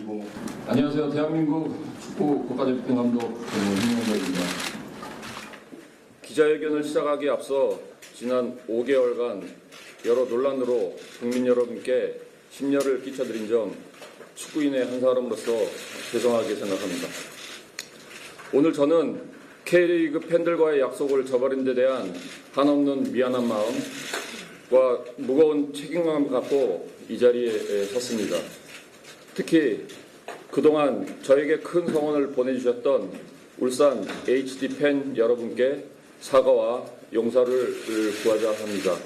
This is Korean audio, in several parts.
그리고 안녕하세요. 대한민국 축구 국가대표 감독 김용덕입니다. 기자회견을 시작하기에 앞서 지난 5개월간 여러 논란으로 국민 여러분께 심려를 끼쳐드린 점 축구인의 한 사람으로서 죄송하게 생각합니다. 오늘 저는 K리그 팬들과의 약속을 저버린 데 대한 한없는 미안한 마음과 무거운 책임감을 갖고 이 자리에 섰습니다. 특히 그동안 저에게 큰 성원을 보내주셨던 울산 HD 팬 여러분께 사과와 용서를 구하자 합니다.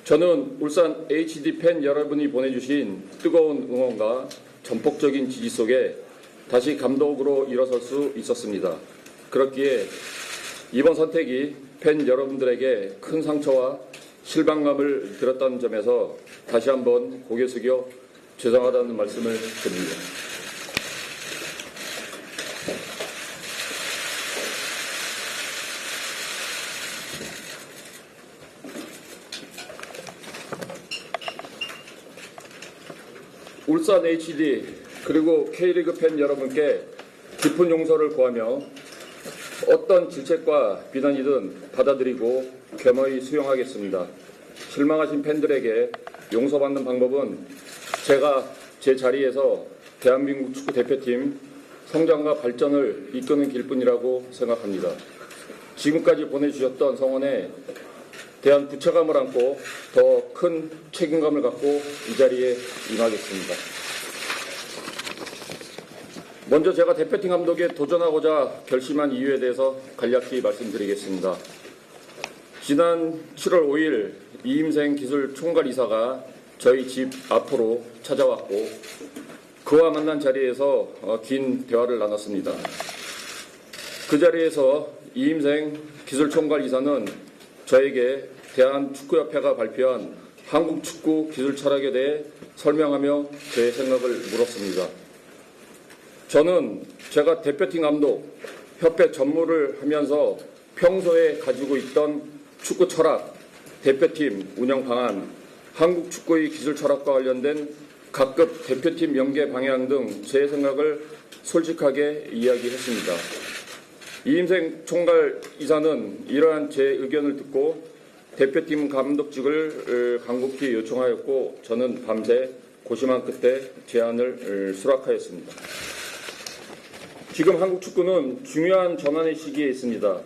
저는 울산 HD 팬 여러분이 보내주신 뜨거운 응원과 전폭적인 지지 속에 다시 감독으로 일어설 수 있었습니다. 그렇기에 이번 선택이 팬 여러분들에게 큰 상처와 실망감을 드렸다는 점에서 다시 한번 고개 숙여 죄송하다는 말씀을 드립니다. 울산 HD 그리고 K리그 팬 여러분께 깊은 용서를 구하며 어떤 질책과 비난이든 받아들이고 겸허히 수용하겠습니다. 실망하신 팬들에게 용서받는 방법은 제가 제 자리에서 대한민국 축구 대표팀 성장과 발전을 이끄는 길뿐이라고 생각합니다. 지금까지 보내주셨던 성원에 대한 부채감을 안고 더 큰 책임감을 갖고 이 자리에 임하겠습니다. 먼저 제가 대표팀 감독에 도전하고자 결심한 이유에 대해서 간략히 말씀드리겠습니다. 지난 7월 5일 이임생 기술 총괄 이사가 저희 집 앞으로 찾아왔고 그와 만난 자리에서 긴 대화를 나눴습니다. 그 자리에서 이임생 기술 총괄 이사는 저에게 대한축구협회가 발표한 한국축구 기술 철학에 대해 설명하며 제 생각을 물었습니다. 저는 제가 대표팀 감독, 협회 전무를 하면서 평소에 가지고 있던 축구 철학, 대표팀 운영 방안, 한국 축구의 기술 철학과 관련된 각급 대표팀 연계 방향 등 제 생각을 솔직하게 이야기했습니다. 이임생 총괄 이사는 이러한 제 의견을 듣고 대표팀 감독직을 간곡히 요청하였고 저는 밤새 고심한 끝에 제안을 수락하였습니다. 지금 한국 축구는 중요한 전환의 시기에 있습니다.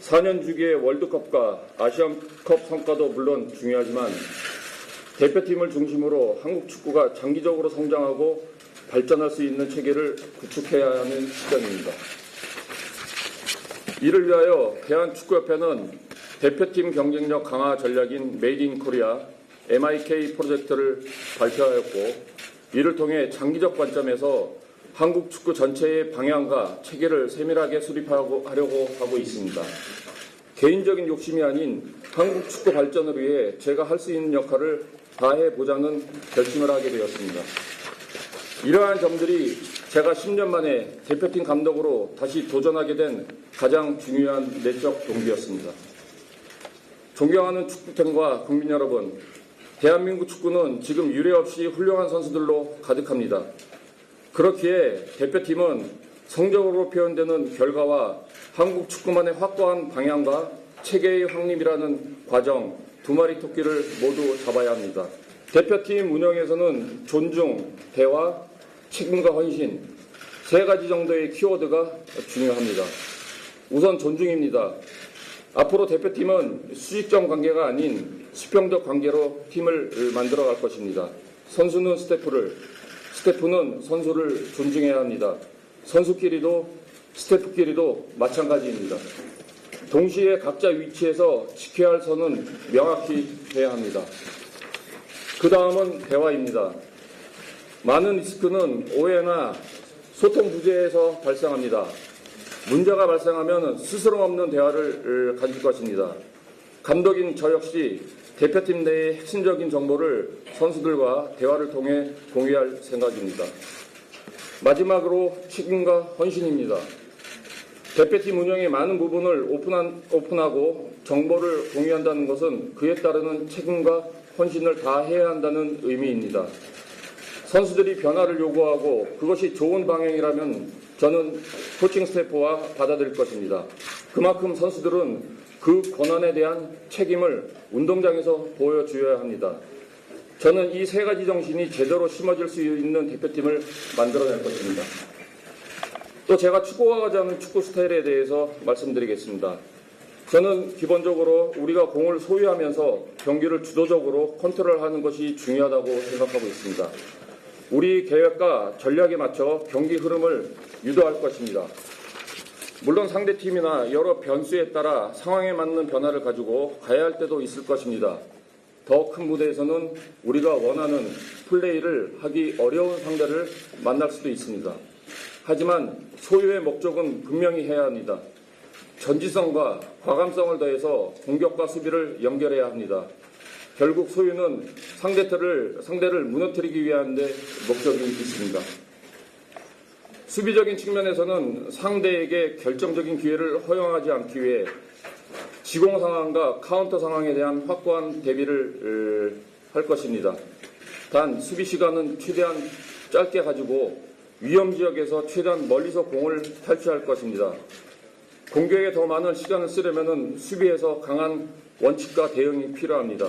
4년 주기의 월드컵과 아시안컵 성과도 물론 중요하지만 대표팀을 중심으로 한국 축구가 장기적으로 성장하고 발전할 수 있는 체계를 구축해야 하는 시점입니다. 이를 위하여 대한축구협회는 대표팀 경쟁력 강화 전략인 메이드 인 코리아 MIK 프로젝트를 발표하였고 이를 통해 장기적 관점에서 한국 축구 전체의 방향과 체계를 세밀하게 수립하려고 하고 있습니다. 개인적인 욕심이 아닌 한국 축구 발전을 위해 제가 할 수 있는 역할을 다해보자는 결심을 하게 되었습니다. 이러한 점들이 제가 10년 만에 대표팀 감독으로 다시 도전하게 된 가장 중요한 내적 동기였습니다. 존경하는 축구팬과 국민 여러분, 대한민국 축구는 지금 유례없이 훌륭한 선수들로 가득합니다. 그렇기에 대표팀은 성적으로 표현되는 결과와 한국 축구만의 확고한 방향과 체계의 확립이라는 과정 두 마리 토끼를 모두 잡아야 합니다. 대표팀 운영에서는 존중, 대화, 책임과 헌신 세 가지 정도의 키워드가 중요합니다. 우선 존중입니다. 앞으로 대표팀은 수직적 관계가 아닌 수평적 관계로 팀을 만들어갈 것입니다. 선수는 스태프는 선수를 존중해야 합니다. 선수끼리도 스태프끼리도 마찬가지입니다. 동시에 각자 위치에서 지켜야 할 선은 명확히 해야 합니다. 그 다음은 대화입니다. 많은 리스크는 오해나 소통 부재에서 발생합니다. 문제가 발생하면 스스럼 없는 대화를 가질 것입니다. 감독인 저 역시 대표팀 내의 핵심적인 정보를 선수들과 대화를 통해 공유할 생각입니다. 마지막으로 책임과 헌신입니다. 대표팀 운영의 많은 부분을 오픈하고 정보를 공유한다는 것은 그에 따르는 책임과 헌신을 다해야 한다는 의미입니다. 선수들이 변화를 요구하고 그것이 좋은 방향이라면 저는 코칭 스태프와 받아들일 것입니다. 그만큼 선수들은 그 권한에 대한 책임을 운동장에서 보여주어야 합니다. 저는 이 세 가지 정신이 제대로 심어질 수 있는 대표팀을 만들어낼 것입니다. 또 제가 축구와 가자는 축구 스타일에 대해서 말씀드리겠습니다. 저는 기본적으로 우리가 공을 소유하면서 경기를 주도적으로 컨트롤하는 것이 중요하다고 생각하고 있습니다. 우리 계획과 전략에 맞춰 경기 흐름을 유도할 것입니다. 물론 상대팀이나 여러 변수에 따라 상황에 맞는 변화를 가지고 가야 할 때도 있을 것입니다. 더 큰 무대에서는 우리가 원하는 플레이를 하기 어려운 상대를 만날 수도 있습니다. 하지만 소유의 목적은 분명히 해야 합니다. 전지성과 과감성을 더해서 공격과 수비를 연결해야 합니다. 결국 소유는 상대를 무너뜨리기 위한 데 목적이 있습니다. 수비적인 측면에서는 상대에게 결정적인 기회를 허용하지 않기 위해 지공 상황과 카운터 상황에 대한 확고한 대비를 할 것입니다. 단 수비 시간은 최대한 짧게 가지고 위험 지역에서 최대한 멀리서 공을 탈취할 것입니다. 공격에 더 많은 시간을 쓰려면 수비에서 강한 원칙과 대응이 필요합니다.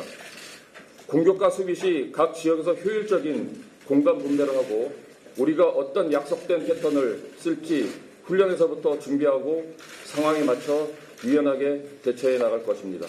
공격과 수비 시 각 지역에서 효율적인 공간 분배를 하고 우리가 어떤 약속된 패턴을 쓸지 훈련에서부터 준비하고 상황에 맞춰 유연하게 대처해 나갈 것입니다.